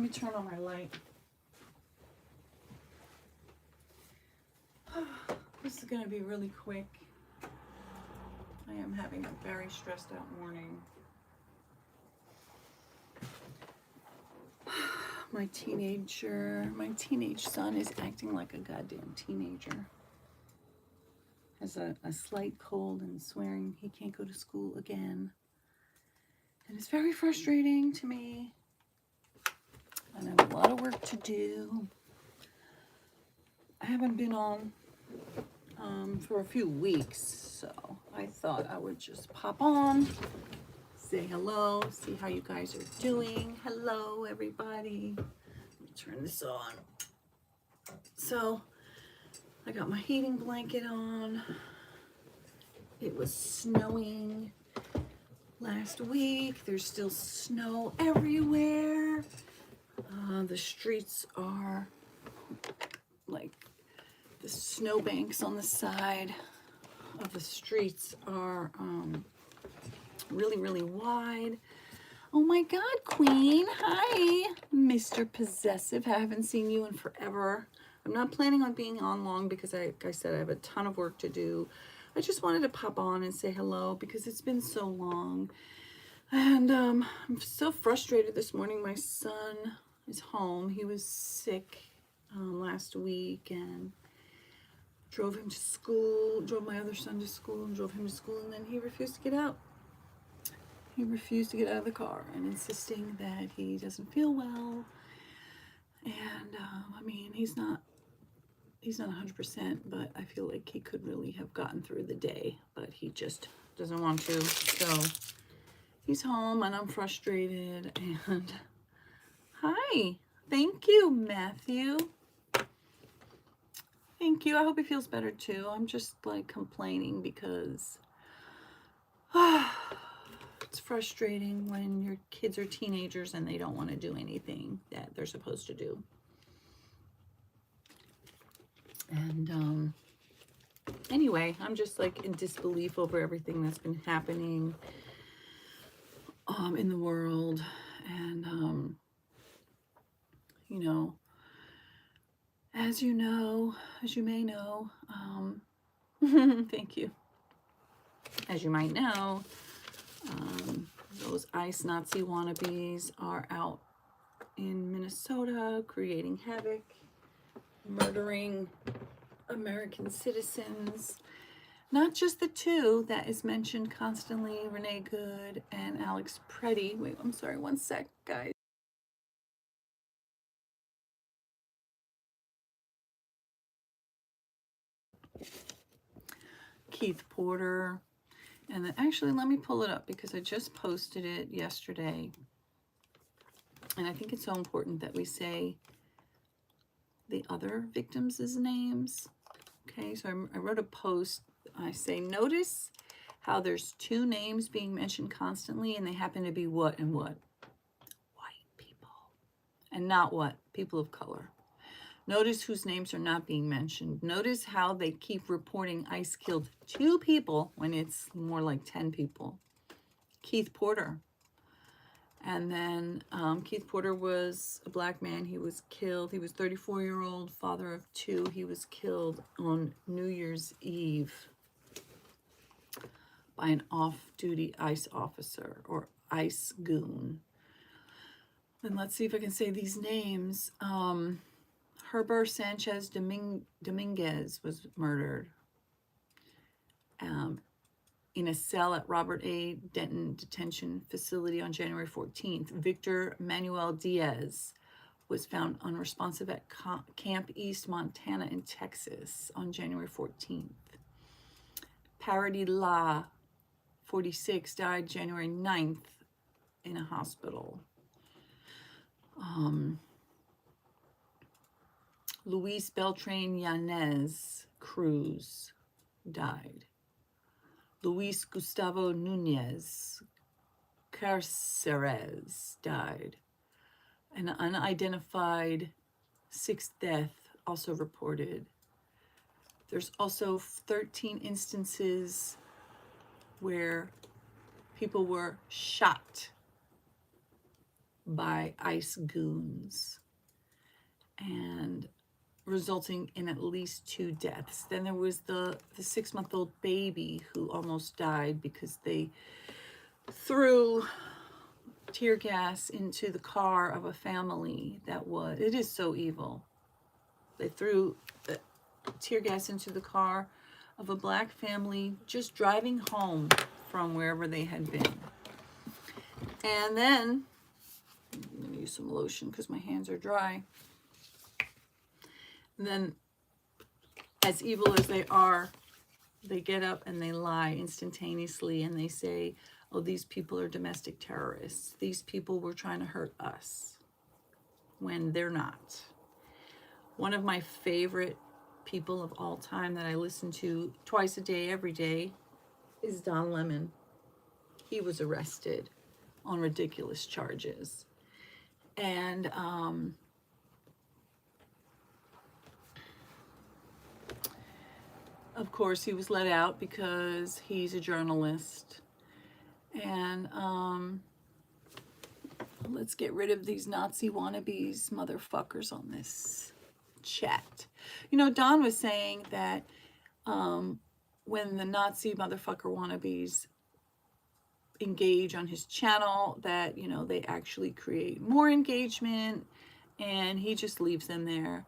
me turn on my light. This is going to be really quick. I am having a very stressed out morning. My teenage son is acting like a goddamn teenager. Has a slight cold and swearing he can't go to school again. And it's very frustrating to me. And I have a lot of work to do. I haven't been on for a few weeks, so I thought I would just pop on, say hello, see how you guys are doing. Hello, everybody. Let me turn this on. So, I got my heating blanket on. It was snowing last week. There's still snow everywhere. The streets are like the snowbanks on the side of the streets are really, really wide. Oh my God, Queen. Hi, Mr. Possessive. I haven't seen you in forever. I'm not planning on being on long because, like I said, I have a ton of work to do. I just wanted to pop on and say hello because it's been so long. And I'm so frustrated this morning. My son is home. He was sick last week and drove him to school, drove my other son to school and drove him to school, and then he refused to get out. He refused to get out of the car and insisting that he doesn't feel well. And I mean, he's not 100%, but I feel like he could really have gotten through the day, but he just doesn't want to. So he's home and I'm frustrated. And hi, thank you, Matthew. Thank you. I hope he feels better too. I'm just like complaining because it's frustrating when your kids are teenagers and they don't want to do anything that they're supposed to do. And anyway, I'm just like in disbelief over everything that's been happening in the world. And you know, as you may know, thank you. As you might know, those ICE Nazi wannabes are out in Minnesota creating havoc, murdering American citizens. Not just the two that is mentioned constantly, Renee Good and Alex Preddy. Wait, I'm sorry, one sec, guys. Keith Porter. And then actually, let me pull it up because I just posted it yesterday. And I think it's so important that we say the other victims' names. Okay, so I wrote a post. I say, notice how there's two names being mentioned constantly, and they happen to be what and what? White people. And not what? People of color. Notice whose names are not being mentioned. Notice how they keep reporting ICE killed 2 people when it's more like 10 people. Keith Porter. And then Keith Porter was a black man. He was killed. He was 34-year-old, father of 2. He was killed on New Year's Eve by an off-duty ICE officer or ICE goon. And let's see if I can say these names. Heber Sanchez Dominguez was murdered in a cell at Robert A. Denton Detention Facility on January 14th. Victor Manuel Diaz was found unresponsive at Camp East, Montana in Texas on January 14th. Parody La, 46, died January 9th in a hospital. Luis Beltran Yanez Cruz died. Luis Gustavo Nunez Carceres died. An unidentified 6th death also reported. There's also 13 instances where people were shot by ICE goons, and resulting in at least 2 deaths. Then there was the 6-month-old baby who almost died because they threw tear gas into the car of a family it is so evil. They threw tear gas into the car of a black family just driving home from wherever they had been. And then, I'm going to use some lotion because my hands are dry. And then, as evil as they are, they get up and they lie instantaneously, and they say, oh, these people are domestic terrorists. These people were trying to hurt us, when they're not. One of my favorite people of all time that I listen to twice a day, every day, is Don Lemon. He was arrested on ridiculous charges. And of course, he was let out because he's a journalist. And let's get rid of these Nazi wannabes motherfuckers on this chat. You know, Don was saying that when the Nazi motherfucker wannabes engage on his channel, that, you know, they actually create more engagement, and he just leaves them there.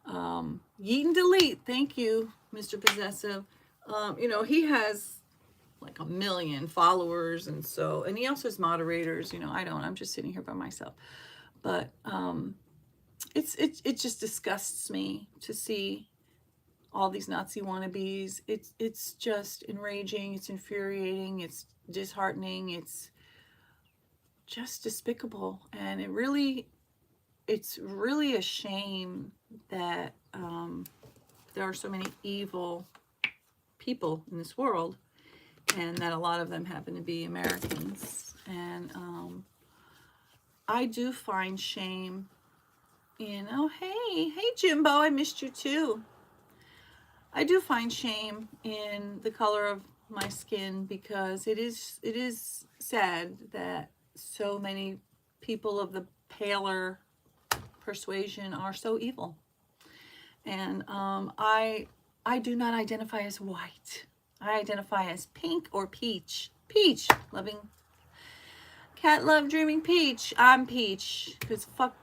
Yeet and delete. Thank you, Mr. Possessive. You know, he has like 1 million followers, and he also has moderators. You know, I don't. I'm just sitting here by myself. But it just disgusts me to see all these Nazi wannabes. It's just enraging. It's infuriating. It's disheartening. It's just despicable, and it's really a shame that there are so many evil people in this world, and that a lot of them happen to be Americans. And I do find shame in, oh, hey Jimbo, I missed you too. I do find shame in the color of my skin, because it is sad that so many people of the paler persuasion are so evil. And I do not identify as white. I identify as pink or peach. Peach, loving cat love dreaming peach. I'm peach, because fuck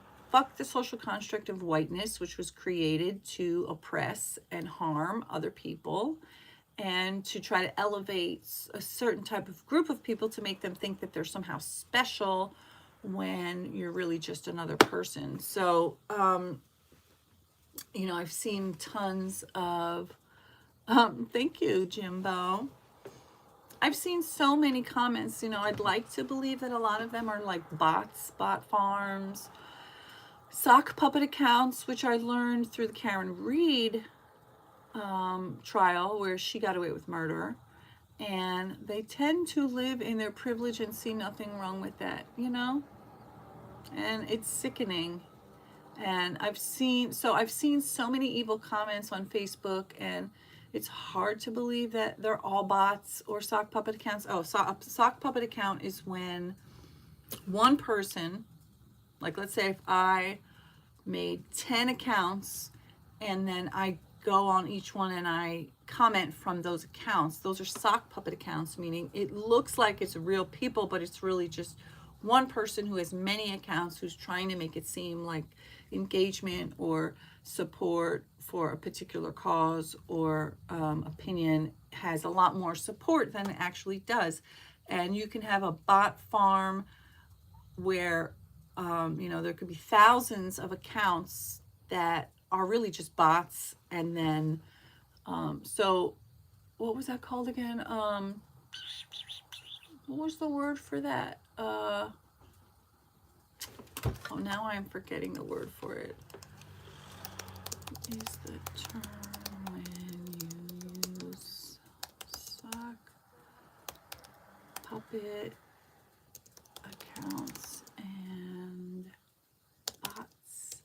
the social construct of whiteness, which was created to oppress and harm other people, and to try to elevate a certain type of group of people to make them think that they're somehow special when you're really just another person. So, you know, I've seen tons of, thank you, Jimbo. I've seen so many comments. You know, I'd like to believe that a lot of them are like bots, bot farms, sock puppet accounts, which I learned through the Karen Reed trial, where she got away with murder. And they tend to live in their privilege and see nothing wrong with that, you know? And it's sickening. And I've seen so many evil comments on Facebook, and it's hard to believe that they're all bots or sock puppet accounts. Oh, sock puppet account is when one person, like let's say if I made 10 accounts, and then I go on each one and I comment from those accounts. Those are sock puppet accounts, meaning it looks like it's real people, but it's really just one person who has many accounts, who's trying to make it seem like engagement or support for a particular cause or opinion has a lot more support than it actually does. And you can have a bot farm where you know, there could be thousands of accounts that are really just bots. And then so what was that called again? What was the word for that? Oh, now I'm forgetting the word for it. What is the term when you use sock puppet accounts and bots?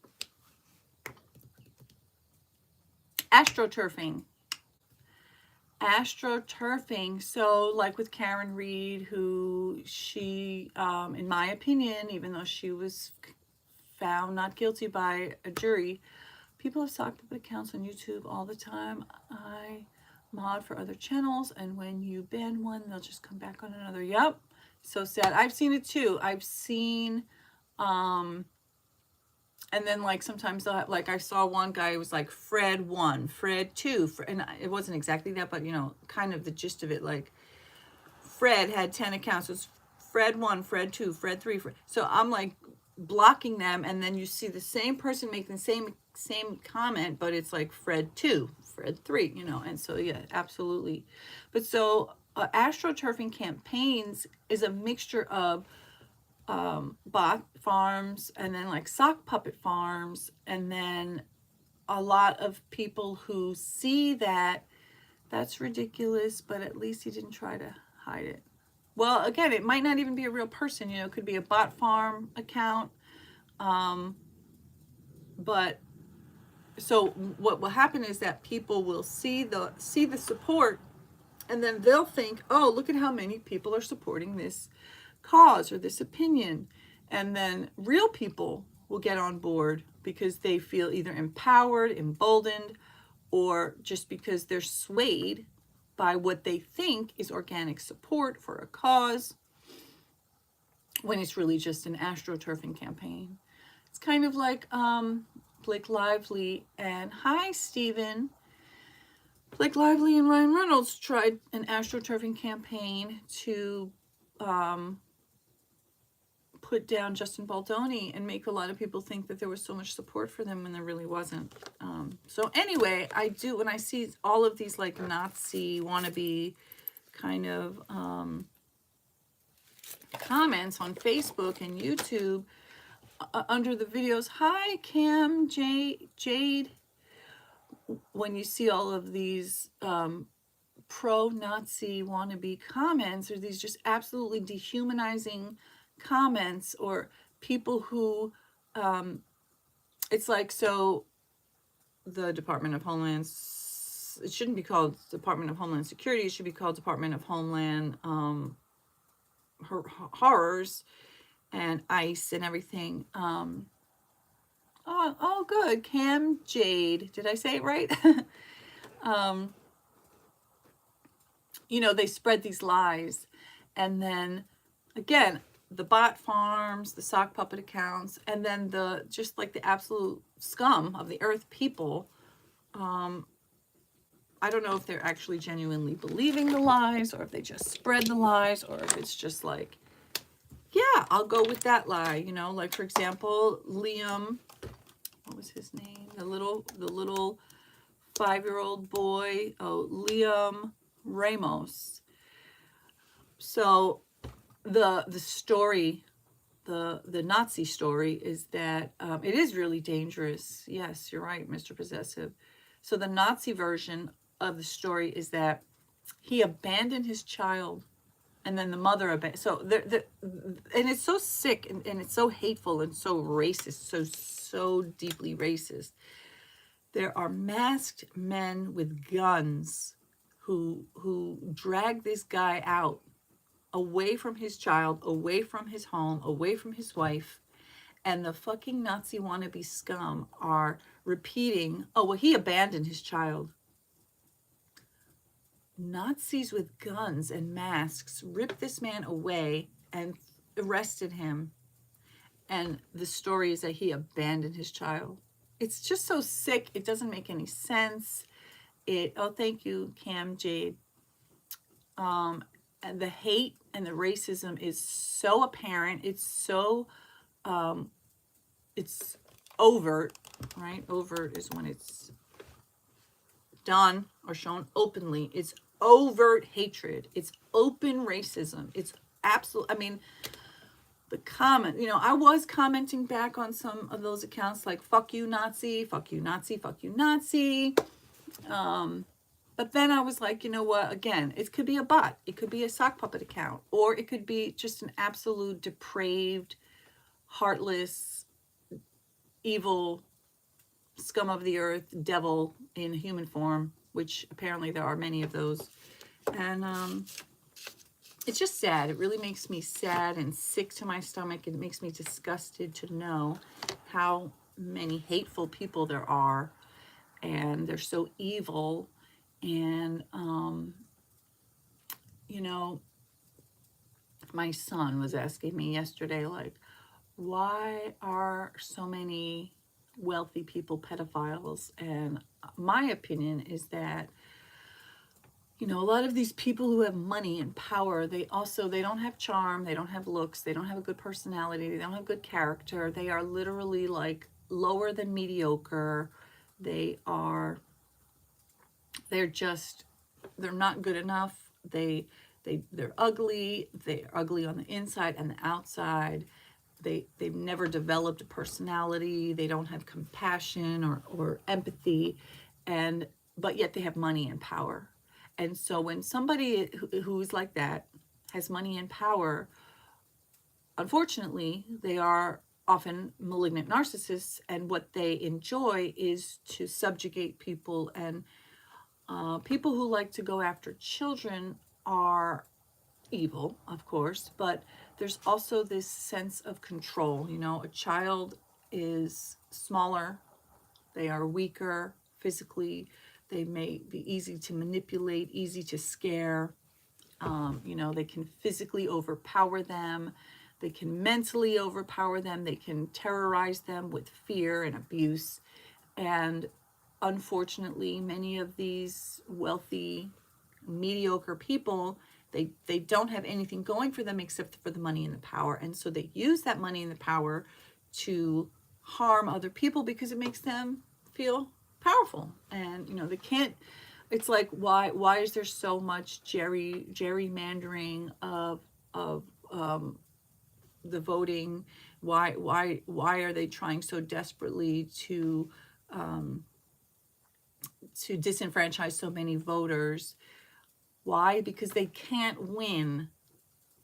Astroturfing. astroturfing. So like with Karen Reed, who she, in my opinion, even though she was found not guilty by a jury, people have sock puppet accounts on YouTube all the time. I mod for other channels, and when you ban one, they'll just come back on another. Yep. So sad. I've seen it too. I've seen, and then like sometimes they'll have, like I saw one guy who was like Fred 1, Fred 2, and it wasn't exactly that, but you know, kind of the gist of it. Like Fred had 10 accounts. It was Fred 1, Fred 2, Fred 3. So I'm like blocking them, and then you see the same person making the same comment, but it's like Fred 2, Fred 3, you know. And so yeah, absolutely. But so astroturfing campaigns is a mixture of bot farms, and then like sock puppet farms, and then a lot of people who see that that's ridiculous, but at least he didn't try to hide it. Well, again, it might not even be a real person, you know, it could be a bot farm account. But so what will happen is that people will see the support, and then they'll think, oh, look at how many people are supporting this cause or this opinion. And then real people will get on board because they feel either empowered, emboldened, or just because they're swayed by what they think is organic support for a cause, when it's really just an astroturfing campaign. It's kind of like Blake Lively and, hi, Stephen. Blake Lively and Ryan Reynolds tried an astroturfing campaign to put down Justin Baldoni and make a lot of people think that there was so much support for them when there really wasn't. So anyway, when I see all of these like Nazi wannabe kind of comments on Facebook and YouTube under the videos, hi Cam, Jade, when you see all of these pro-Nazi wannabe comments, or these just absolutely dehumanizing comments, or people who it's like, so the Department of Homeland, it shouldn't be called Department of Homeland Security, it should be called Department of Homeland Horrors and ICE and everything. Oh good, Cam Jade, did I say it right? You know, they spread these lies, and then again, the bot farms, the sock puppet accounts, and then the just like the absolute scum of the earth people. I don't know if they're actually genuinely believing the lies, or if they just spread the lies, or if it's just like, yeah, I'll go with that lie, you know. Like for example, Liam, what was his name? The little 5-year-old boy, Liam Ramos. So the story, the Nazi story is that it is really dangerous. Yes, you're right, Mr. Possessive. So the Nazi version of the story is that he abandoned his child, and then the mother abandoned. So and it's so sick, and it's so hateful and so racist, so deeply racist. There are masked men with guns who drag this guy out, away from his child, away from his home, away from his wife, and the fucking Nazi wannabe scum are repeating, oh, well, he abandoned his child. Nazis with guns and masks ripped this man away and arrested him, and the story is that he abandoned his child. It's just so sick. It doesn't make any sense. Oh, thank you, Cam Jade. And the hate and the racism is so apparent. It's so, it's overt, right? Overt is when it's done or shown openly. It's overt hatred. It's open racism. It's absolute. I mean, the comment, you know, I was commenting back on some of those accounts like, fuck you, Nazi, fuck you, Nazi, fuck you, Nazi. But then I was like, you know what, again, it could be a bot. It could be a sock puppet account, or it could be just an absolute depraved, heartless, evil scum of the earth, devil in human form. which apparently there are many of those. And it's just sad. It really makes me sad and sick to my stomach. It makes me disgusted to know how many hateful people there are, and they're so evil. And you know, my son was asking me yesterday, like, why are so many wealthy people pedophiles? And my opinion is that, you know, a lot of these people who have money and power, they don't have charm, they don't have looks, they don't have a good personality, they don't have good character. They are literally like lower than mediocre. They're not good enough. They're ugly. They're ugly on the inside and the outside. They've never developed a personality. They don't have compassion or empathy, but yet they have money and power. And so when somebody who's like that has money and power, unfortunately, they are often malignant narcissists, and what they enjoy is to subjugate people. And people who like to go after children are evil, of course, but there's also this sense of control. You know, a child is smaller, they are weaker physically, they may be easy to manipulate, easy to scare. You know, they can physically overpower them, they can mentally overpower them, they can terrorize them with fear and abuse. And unfortunately, many of these wealthy, mediocre people, they don't have anything going for them except for the money and the power. And so they use that money and the power to harm other people because it makes them feel powerful. And, you know, they can't, it's like, why is there so much gerrymandering of the voting? Why are they trying so desperately to disenfranchise so many voters? Why? Because they can't win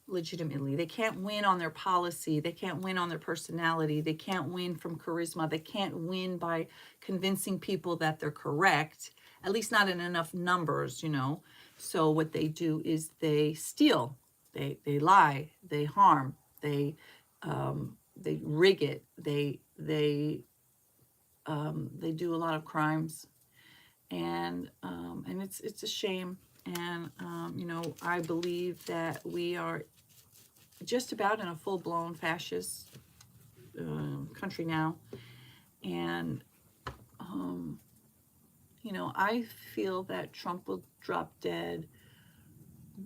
legitimately. They can't win on their policy. They can't win on their personality. They can't win from charisma. They can't win by convincing people that they're correct, at least not in enough numbers, you know. So what they do is they steal, they lie, they harm, they rig it, they do a lot of crimes, and it's a shame. And you know, I believe that we are just about in a full-blown fascist country now. And you know, I feel that Trump will drop dead.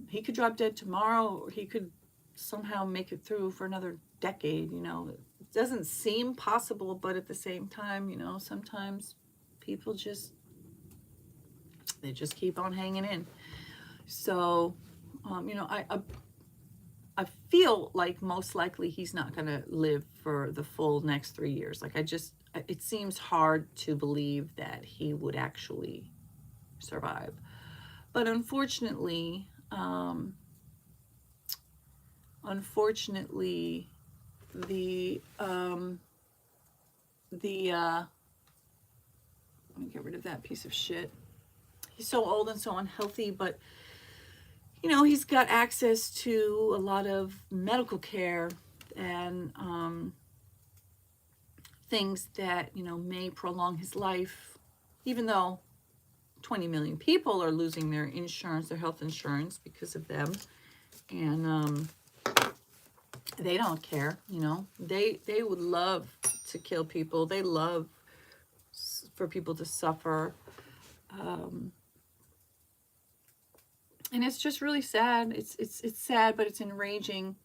He could drop dead tomorrow, or he could somehow make it through for another decade. You know, it doesn't seem possible, but at the same time, you know, sometimes people just keep on hanging in. So, you know, I feel like most likely he's not going to live for the full next 3 years. Like, it seems hard to believe that he would actually survive. But unfortunately, the let me get rid of that piece of shit. He's so old and so unhealthy, but you know, he's got access to a lot of medical care and things that, you know, may prolong his life, even though 20 million people are losing their insurance, their health insurance, because of them. And they don't care, you know. They would love to kill people. They love for people to suffer. And it's just really sad. It's sad, but it's enraging.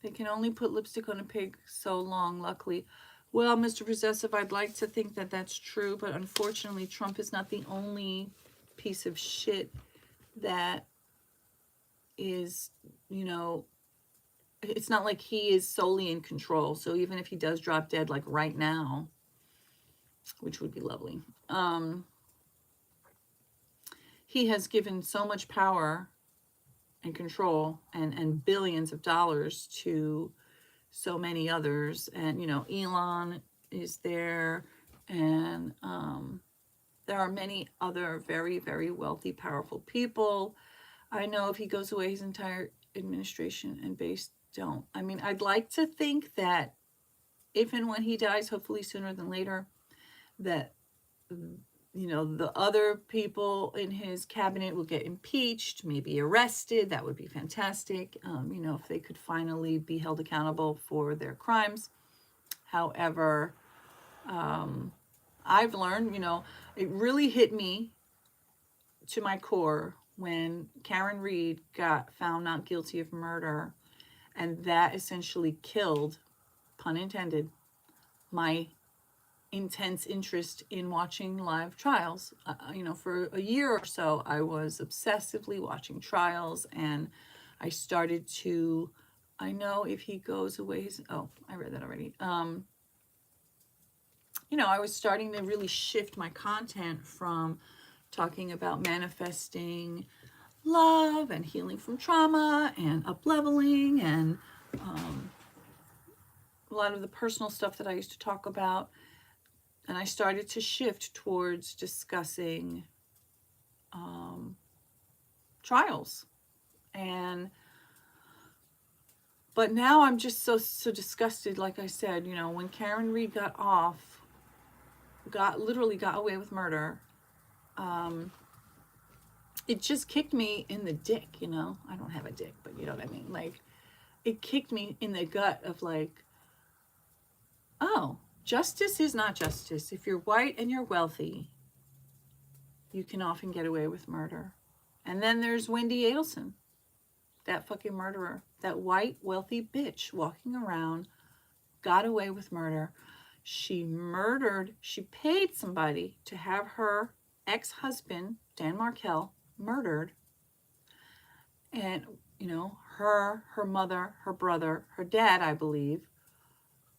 They can only put lipstick on a pig so long, luckily. Well, Mr. Possessive, I'd like to think that that's true, but unfortunately, Trump is not the only piece of shit that is, you know, it's not like he is solely in control. So even if he does drop dead, like right now, which would be lovely, he has given so much power and control and billions of dollars to so many others. And, you know, Elon is there, and There are many other very, very wealthy, powerful people. I know if he goes away, his entire administration and base don't. I mean, I'd like to think that if and when he dies, hopefully sooner than later, that, you know, the other people in his cabinet will get impeached, maybe arrested. That would be fantastic. You know, if they could finally be held accountable for their crimes. However, I've learned, you know, it really hit me to my core when Karen Reed got found not guilty of murder, and that essentially killed, pun intended, my intense interest in watching live trials. You know, for a year or so, I was obsessively watching trials, and I started to, I know if he goes away, I read that already. You know, I was starting to really shift my content from talking about manifesting love and healing from trauma and up-leveling and a lot of the personal stuff that I used to talk about. And I started to shift towards discussing trials. But now I'm just so disgusted, like I said, you know, when Karen Reed literally got away with murder, it just kicked me in the dick, you know. I don't have a dick, but you know what I mean. Like, it kicked me in the gut of like, oh, justice is not justice. If you're white and you're wealthy, you can often get away with murder. And then there's Wendy Adelson, that fucking murderer, that white wealthy bitch walking around, got away with murder. She paid somebody to have her ex-husband, Dan Markel, murdered. And, you know, her mother, her brother, her dad, I believe,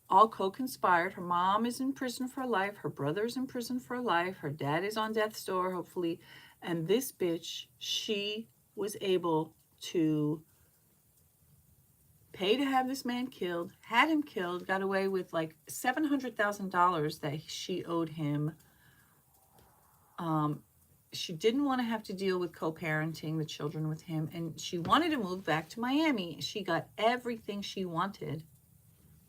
all co-conspired. Her mom is in prison for life. Her brother's in prison for life. Her dad is on death's door, hopefully. And this bitch, she was able to pay to have this man killed, had him killed, got away with like $700,000 that she owed him. She didn't want to have to deal with co-parenting the children with him, and she wanted to move back to Miami. She got everything she wanted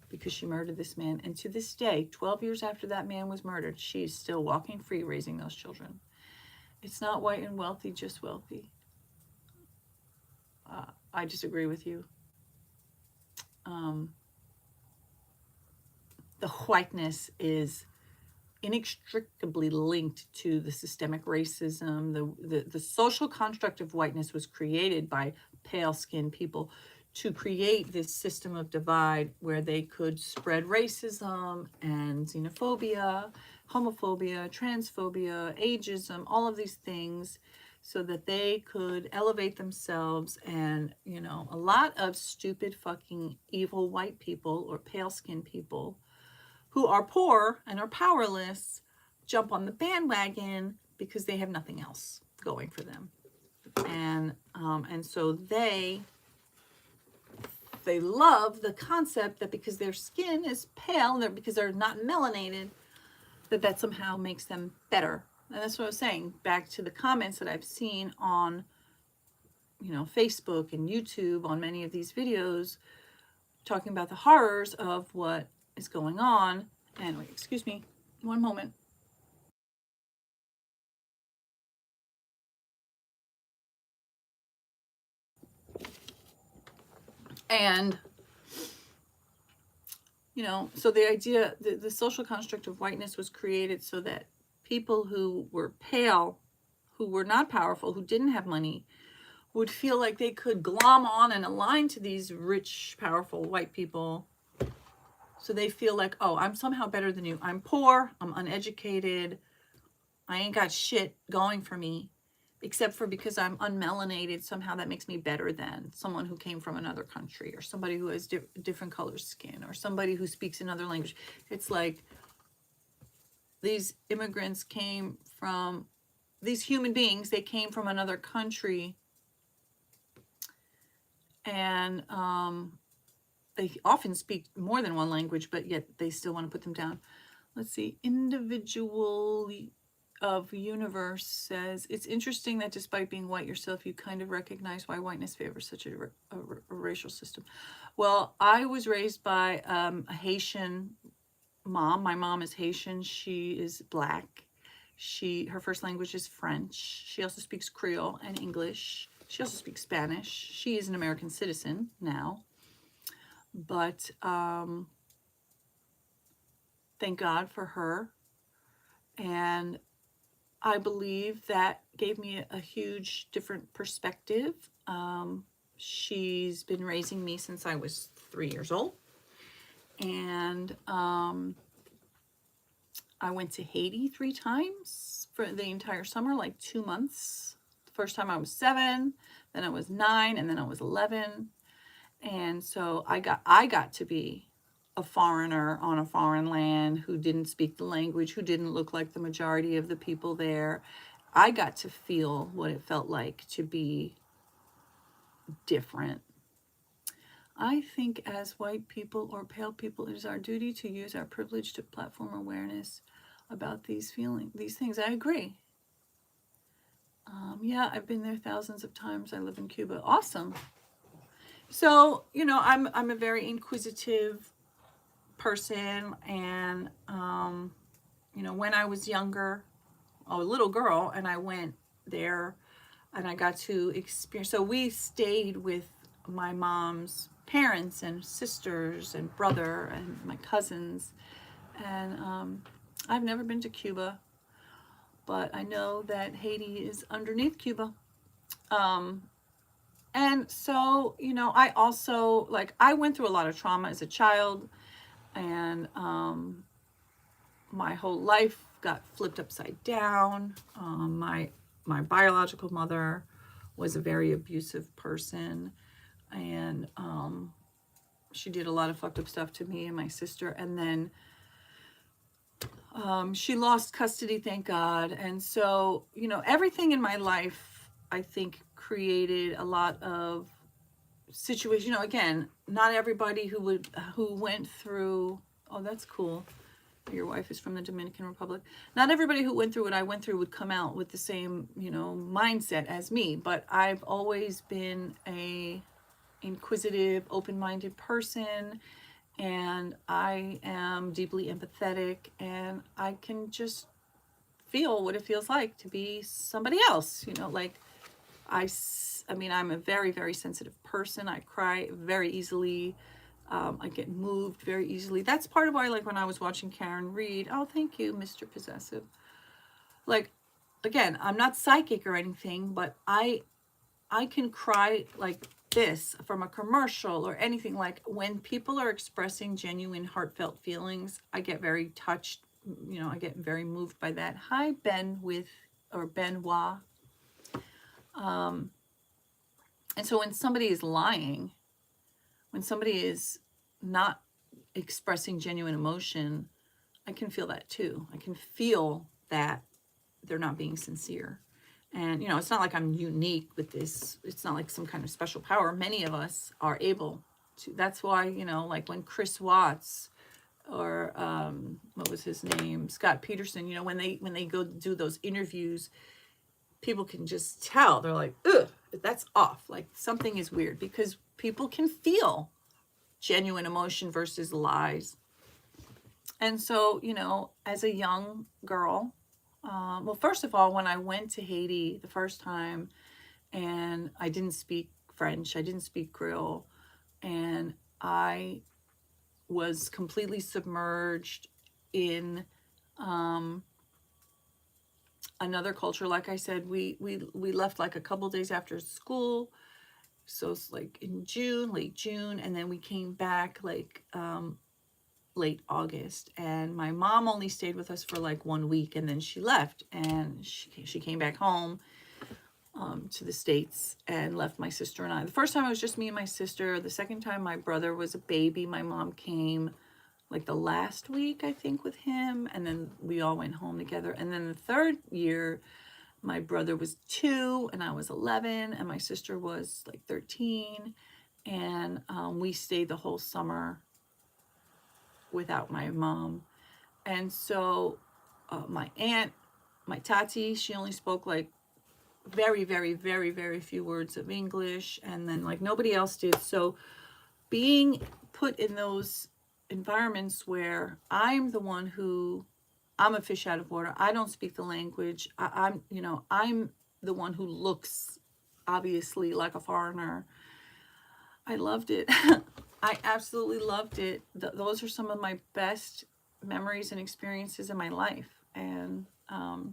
because she murdered this man. And to this day, 12 years after that man was murdered, she's still walking free raising those children. It's not white and wealthy, just wealthy. I disagree with you. The whiteness is inextricably linked to the systemic racism. The social construct of whiteness was created by pale-skinned people to create this system of divide where they could spread racism and xenophobia, homophobia, transphobia, ageism, all of these things, so that they could elevate themselves. And, you know, a lot of stupid fucking evil white people or pale-skinned people who are poor and are powerless jump on the bandwagon because they have nothing else going for them. And so they love the concept that because their skin is pale and because they're not melanated, that somehow makes them better. And that's what I was saying, back to the comments that I've seen on, you know, Facebook and YouTube on many of these videos talking about the horrors of what is going on. And wait, excuse me, one moment. And, you know, so the idea, the social construct of whiteness was created so that people who were pale, who were not powerful, who didn't have money, would feel like they could glom on and align to these rich, powerful white people. So they feel like, oh, I'm somehow better than you. I'm poor, I'm uneducated, I ain't got shit going for me, except for because I'm unmelanated, somehow that makes me better than someone who came from another country, or somebody who has different color skin, or somebody who speaks another language. It's like these immigrants came from, these human beings, they came from another country, and they often speak more than one language, but yet they still want to put them down. Let's see, individually, of Universe says, it's interesting that despite being white yourself, you kind of recognize why whiteness favors such a racial system. Well, I was raised by a Haitian mom. My mom is Haitian. She is black. Her first language is French. She also speaks Creole and English. She also speaks Spanish. She is an American citizen now. But thank God for her. And I believe that gave me a huge different perspective. She's been raising me since I was 3 years old. And I went to Haiti 3 times for the entire summer, like 2 months. The first time I was 7, then I was 9, and then I was 11. And so I got to be a foreigner on a foreign land who didn't speak the language, who didn't look like the majority of the people there. I got to feel what it felt like to be different. I think as white people or pale people, it is our duty to use our privilege to platform awareness about these things. I agree. Yeah, I've been there thousands of times. I live in Cuba. Awesome. So, I'm a very inquisitive person, and when I was younger, a little girl, and I went there and I got to experience. So we stayed with my mom's parents and sisters and brother and my cousins, and I've never been to Cuba, but I know that Haiti is underneath Cuba. And so, I also, I went through a lot of trauma as a child, and my whole life got flipped upside down. My biological mother was a very abusive person, and she did a lot of fucked up stuff to me and my sister. And then she lost custody, thank God. And so, everything in my life, I think, created a lot of situation. Again, not everybody who went through, oh, that's cool, your wife is from the Dominican Republic. Not everybody who went through what I went through would come out with the same, mindset as me, but I've always been a inquisitive, open-minded person, and I am deeply empathetic, and I can just feel what it feels like to be somebody else. I'm a very, very sensitive person. I cry very easily. I get moved very easily. That's part of why, when I was watching Karen Reed, oh, thank you, Mr. Possessive. Again, I'm not psychic or anything, but I can cry like this from a commercial or anything. When people are expressing genuine, heartfelt feelings, I get very touched. I get very moved by that. Hi, Benoit. And so when somebody is lying, when somebody is not expressing genuine emotion, I can feel that too. I can feel that they're not being sincere. And, it's not like I'm unique with this. It's not like some kind of special power. Many of us are able to. That's why, when Chris Watts or what was his name? Scott Peterson, when they go do those interviews, people can just tell. They're like, ugh, that's off. Something is weird, because people can feel genuine emotion versus lies. And so, as a young girl, well, first of all, when I went to Haiti the first time, and I didn't speak French, I didn't speak Creole, and I was completely submerged in another culture. Like I said, we left a couple days after school, so it's in late June, and then we came back late August, and my mom only stayed with us for 1 week, and then she left, and she came back home to the States and left my sister and I. The first time it was just me and my sister. The second time my brother was a baby. My mom came the last week, I think, with him, and then we all went home together. And then the third year, my brother was 2 and I was 11, and my sister was 13, and we stayed the whole summer without my mom. And so my aunt My Tati, she only spoke like very, very, very, very few words of English, and then like nobody else did. So being put in those environments where I'm the one who, I'm a fish out of water. I don't speak the language. I'm the one who looks obviously like a foreigner. I loved it. I absolutely loved it. Those are some of my best memories and experiences in my life. And I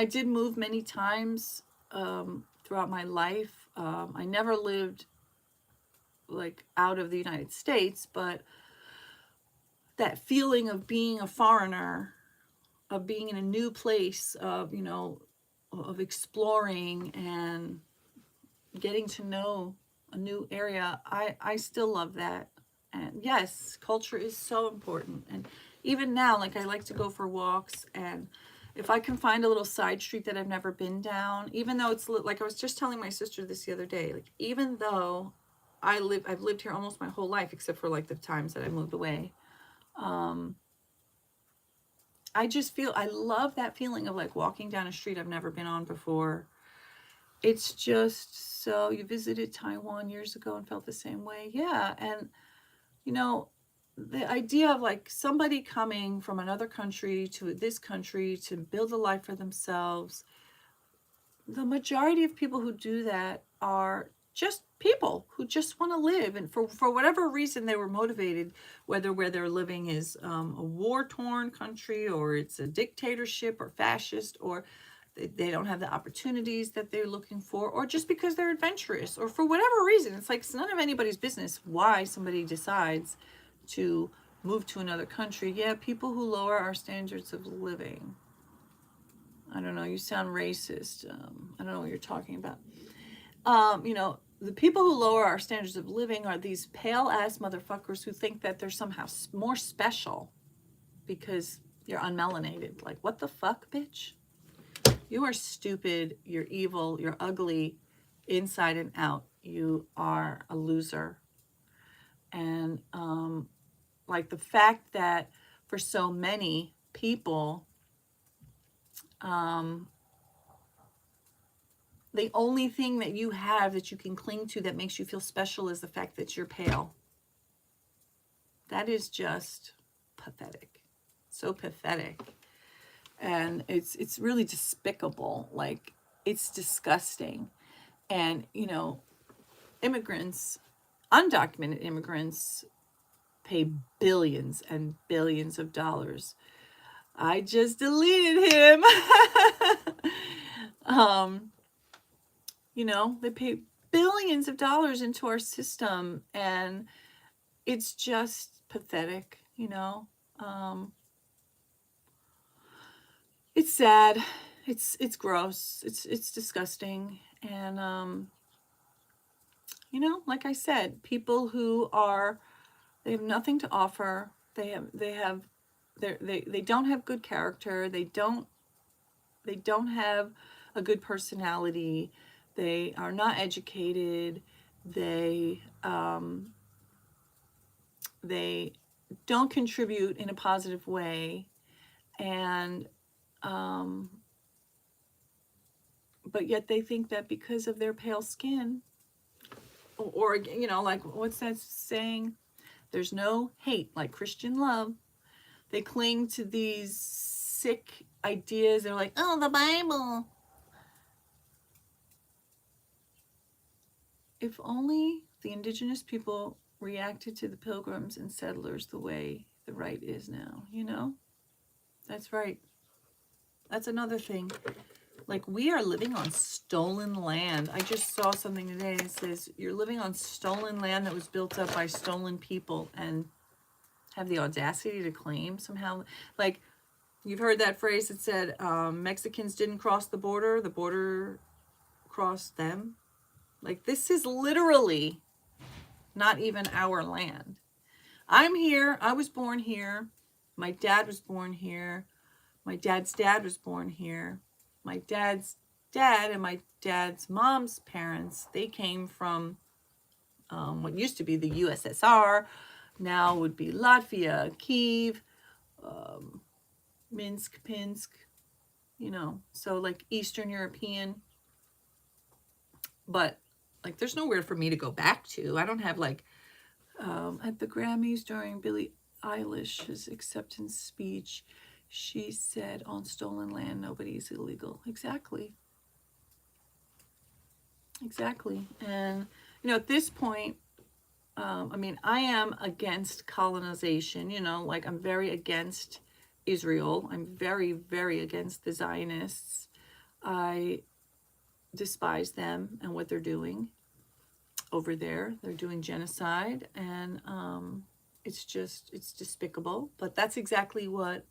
did move many times throughout my life. I never lived like out of the United States, but that feeling of being a foreigner, of being in a new place, of, you know, of exploring and getting to know a new area, I still love that. And yes, culture is so important. And even now, like I like to go for walks, and if I can find a little side street that I've never been down, even though it's like I was just telling my sister this the other day, like even though I've lived here almost my whole life, except for like the times that I moved away. I just feel, I love that feeling of like walking down a street I've never been on before. It's just so, you visited Taiwan years ago and felt the same way. Yeah. And, you know, the idea of like somebody coming from another country to this country to build a life for themselves, the majority of people who do that are just people who just want to live, and for whatever reason they were motivated, whether where they're living is a war-torn country, or it's a dictatorship or fascist, or they don't have the opportunities that they're looking for, or just because they're adventurous, or for whatever reason. It's like it's none of anybody's business why somebody decides to move to another country. Yeah, people who lower our standards of living. I don't know, you sound racist. I don't know what you're talking about. You know, the people who lower our standards of living are these pale ass motherfuckers who think that they're somehow more special because you're unmelanated. Like, what the fuck, bitch? You are stupid, you're evil, you're ugly, inside and out. You are a loser. And like the fact that for so many people, the only thing that you have that you can cling to that makes you feel special is the fact that you're pale. That is just pathetic. So pathetic. And it's really despicable. Like, it's disgusting. And, you know, immigrants, undocumented immigrants, pay billions and billions of dollars. I just deleted him. You know, they pay billions of dollars into our system, and it's just pathetic, you know. It's sad. It's gross. It's disgusting. And you know, like I said, people who are, they have nothing to offer. They don't have good character. They don't have a good personality. They are not educated. They don't contribute in a positive way. And but yet they think that because of their pale skin, or you know, like, what's that saying? There's no hate like Christian love. They cling to these sick ideas. They're like, oh, the Bible. If only the indigenous people reacted to the pilgrims and settlers the way the right is now, you know? That's right. That's another thing. Like, we are living on stolen land. I just saw something today that says you're living on stolen land that was built up by stolen people, and have the audacity to claim somehow. Like, you've heard that phrase that said, Mexicans didn't cross the border crossed them. Like, this is literally not even our land. I'm here. I was born here. My dad was born here. My dad's dad was born here. My dad's dad and my dad's mom's parents, they came from what used to be the USSR, now would be Latvia, Kiev, Minsk, Pinsk, you know, so like Eastern European. But like, there's nowhere for me to go back to. I don't have like, at the Grammys during Billie Eilish's acceptance speech, she said, on stolen land, nobody's illegal. Exactly. Exactly. And, you know, at this point, I mean, I am against colonization, you know, like I'm very against Israel. I'm very, very against the Zionists. I despise them and what they're doing over there. They're doing genocide, and it's despicable. But that's exactly what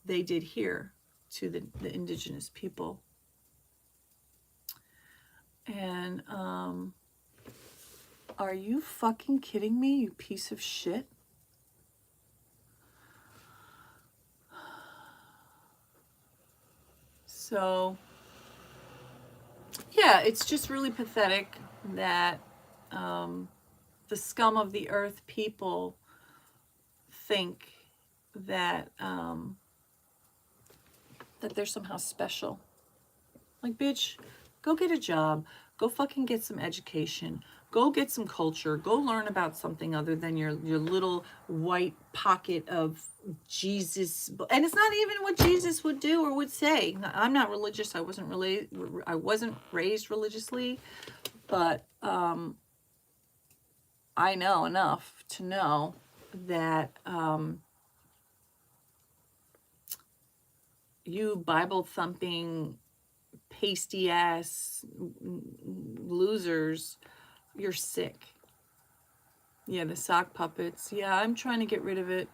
they did here to the indigenous people. And are you fucking kidding me, you piece of shit? So, yeah, it's just really pathetic that the scum of the earth people think that that they're somehow special. Like, bitch, go get a job. Go fucking get some education. Go get some culture. Go learn about something other than your little white pocket of Jesus. And it's not even what Jesus would do or would say. I'm not religious. I wasn't raised religiously, but I know enough to know that you Bible thumping, pasty ass losers, you're sick. Yeah, the sock puppets. Yeah, I'm trying to get rid of it.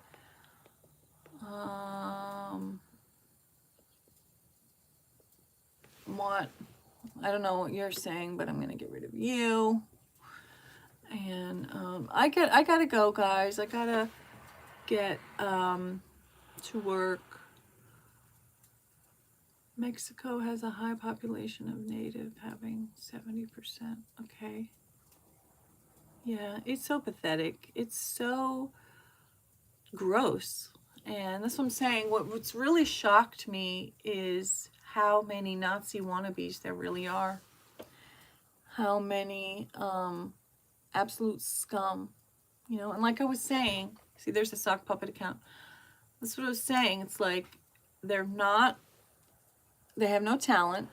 What? I don't know what you're saying, but I'm gonna get rid of you. And I gotta go, guys. I gotta get to work. Mexico has a high population of native, having 70%. Okay. Yeah, it's so pathetic. It's so gross. And that's what I'm saying. What's really shocked me is how many Nazi wannabes there really are. How many absolute scum. You know, and like I was saying, see, there's a sock puppet account. That's what I was saying. It's like they have no talent.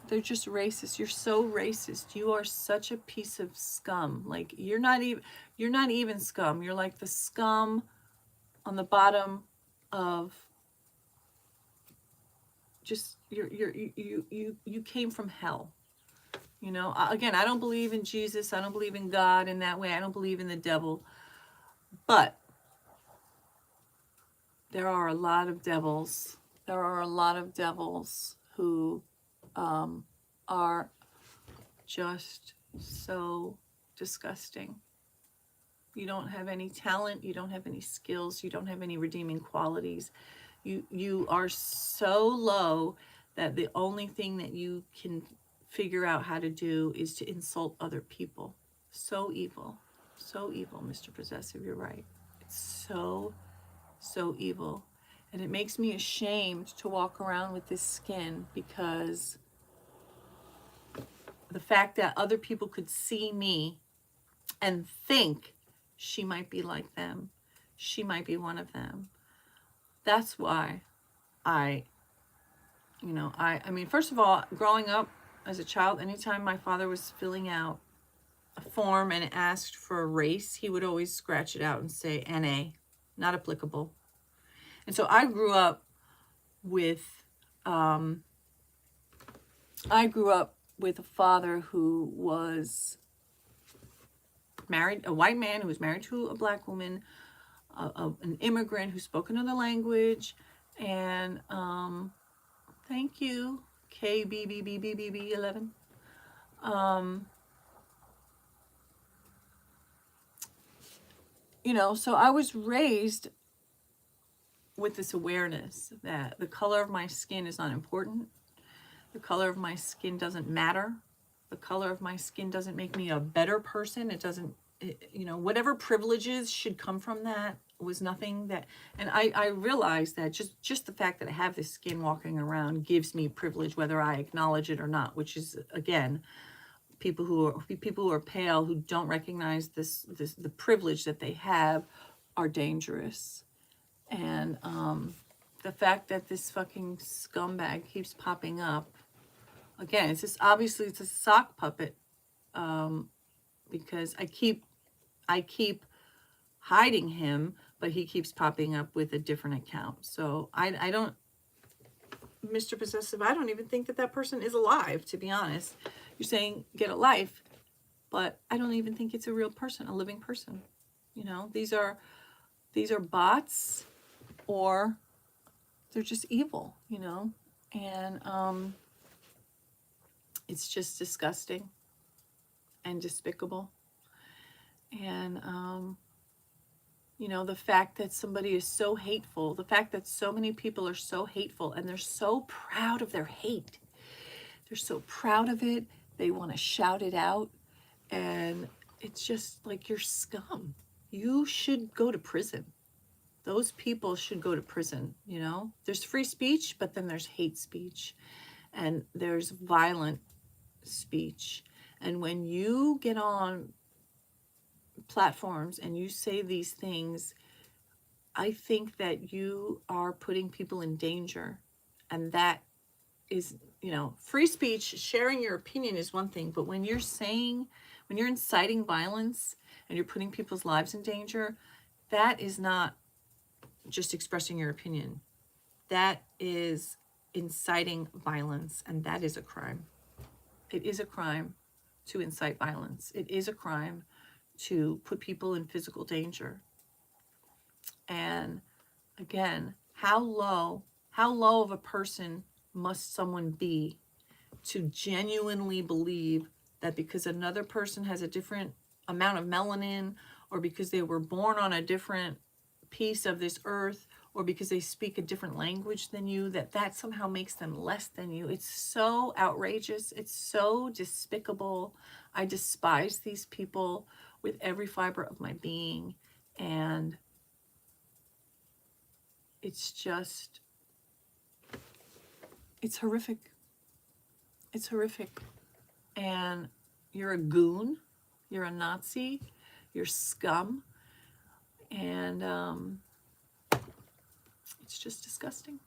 They're just racist. You're so racist. You are such a piece of scum. Like, you're not even scum. You're like the scum on the bottom of just you came from hell. You know, again, I don't believe in Jesus. I don't believe in God in that way. I don't believe in the devil. But there are a lot of devils. There are a lot of devils who are just so disgusting. You don't have any talent. You don't have any skills. You don't have any redeeming qualities. You are so low that the only thing that you can figure out how to do is to insult other people. So evil. So evil, Mr. Possessive. You're right. It's so evil. And it makes me ashamed to walk around with this skin, because the fact that other people could see me and think she might be like them, she might be one of them. That's why I mean, first of all, growing up as a child, anytime my father was filling out a form and asked for a race, he would always scratch it out and say NA, not applicable. And so I grew up with a father who was married, a white man who was married to a black woman, an immigrant who spoke another language, and thank you, KBBBBB11. You know, so I was raised with this awareness that the color of my skin is not important. The color of my skin doesn't matter. The color of my skin doesn't make me a better person. It doesn't, you know, whatever privileges should come from that, was nothing that, and I realized that just the fact that I have this skin walking around gives me privilege, whether I acknowledge it or not, which is, again, people who are pale, who don't recognize the privilege that they have, are dangerous. And the fact that this fucking scumbag keeps popping up again, it's just obviously it's a sock puppet, because I keep hiding him, but he keeps popping up with a different account. So I don't, Mr. Possessive, I don't even think that person is alive, to be honest. You're saying get a life, but I don't even think it's a real person, a living person. You know, these are bots, or they're just evil, you know. And it's just disgusting and despicable. And you know, the fact that somebody is so hateful, the fact that so many people are so hateful, and they're so proud of their hate. They're so proud of it. They want to shout it out. And it's just like, you're scum. You should go to prison. Those people should go to prison, you know? There's free speech, but then there's hate speech. And there's violent speech. And when you get on platforms and you say these things, I think that you are putting people in danger. And that is, you know, free speech, sharing your opinion is one thing, but when you're inciting violence and you're putting people's lives in danger, that is not just expressing your opinion. That is inciting violence, and that is a crime. It is a crime to incite violence. It is a crime to put people in physical danger. And again, how low of a person must someone be to genuinely believe that because another person has a different amount of melanin, or because they were born on a different piece of this earth, or because they speak a different language than you, that somehow makes them less than you? It's so outrageous. It's so despicable. I despise these people with every fiber of my being. And it's just, it's horrific. It's horrific. And you're a goon. You're a Nazi. You're scum. And it's just disgusting.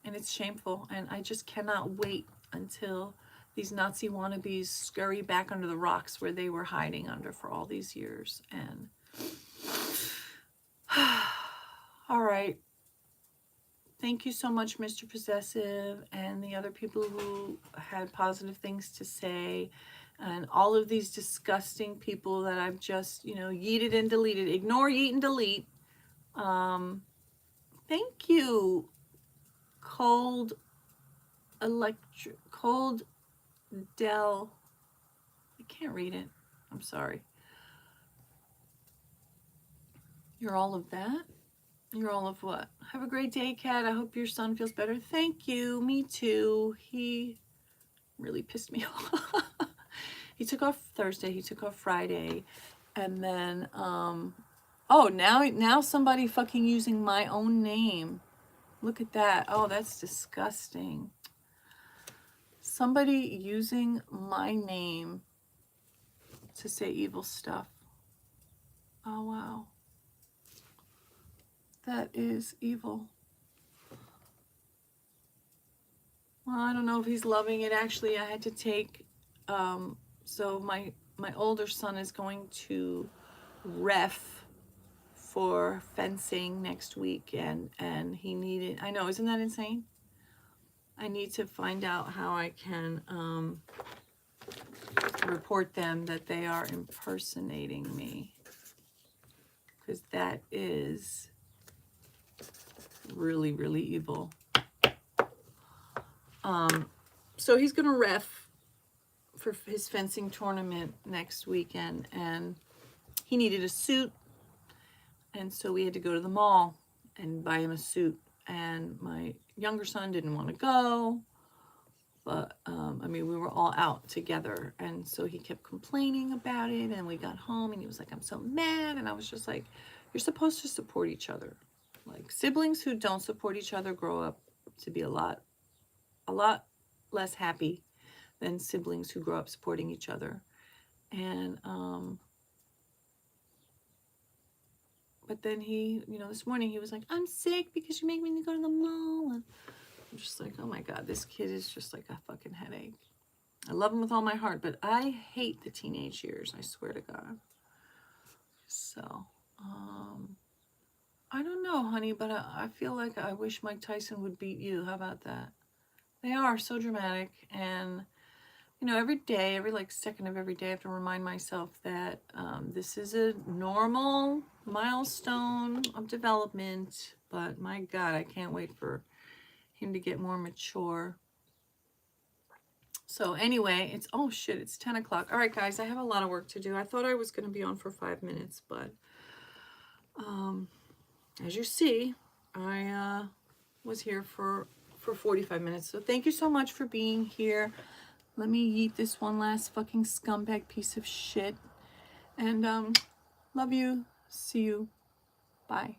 And it's shameful. And I just cannot wait until these Nazi wannabes scurry back under the rocks where they were hiding under for all these years. And all right. Thank you so much, Mr. Possessive, and the other people who had positive things to say, and all of these disgusting people that I've just, you know, yeeted and deleted. Ignore, yeet, and delete. Thank you, Cold Dell. I can't read it. I'm sorry. You're all of that? You're all of what? Have a great day, Kat. I hope your son feels better. Thank you. Me too. He really pissed me off. He took off Thursday. He took off Friday. And then, oh, now somebody fucking using my own name. Look at that. Oh, that's disgusting. Somebody using my name to say evil stuff. Oh, wow. That is evil. Well, I don't know if he's loving it. Actually, I had to take, so my older son is going to ref for fencing next week, and he needed, I know, isn't that insane? I need to find out how I can report them that they are impersonating me, because that is really, really evil. So he's gonna ref for his fencing tournament next weekend, and he needed a suit, and so we had to go to the mall and buy him a suit. And my younger son didn't want to go, but I mean, we were all out together, and so he kept complaining about it. And we got home, and he was like, "I'm so mad," and I was just like, You're supposed to support each other. Like, siblings who don't support each other grow up to be a lot less happy than siblings who grow up supporting each other. And but then he, you know, this morning he was like, I'm sick because you make me go to the mall. And I'm just like, oh my God, this kid is just like a fucking headache. I love him with all my heart, but I hate the teenage years, I swear to God. So, I don't know, honey, but I feel like I wish Mike Tyson would beat you. How about that? They are so dramatic. And, you know, every day, every like second of every day, I have to remind myself that this is a normal milestone of development. But my God, I can't wait for him to get more mature. So anyway, it's, oh shit, it's 10 o'clock. All right, guys, I have a lot of work to do. I thought I was going to be on for 5 minutes, but as you see, I was here for 45 minutes. So thank you so much for being here. Let me eat this one last fucking scumbag piece of shit. And love you. See you. Bye.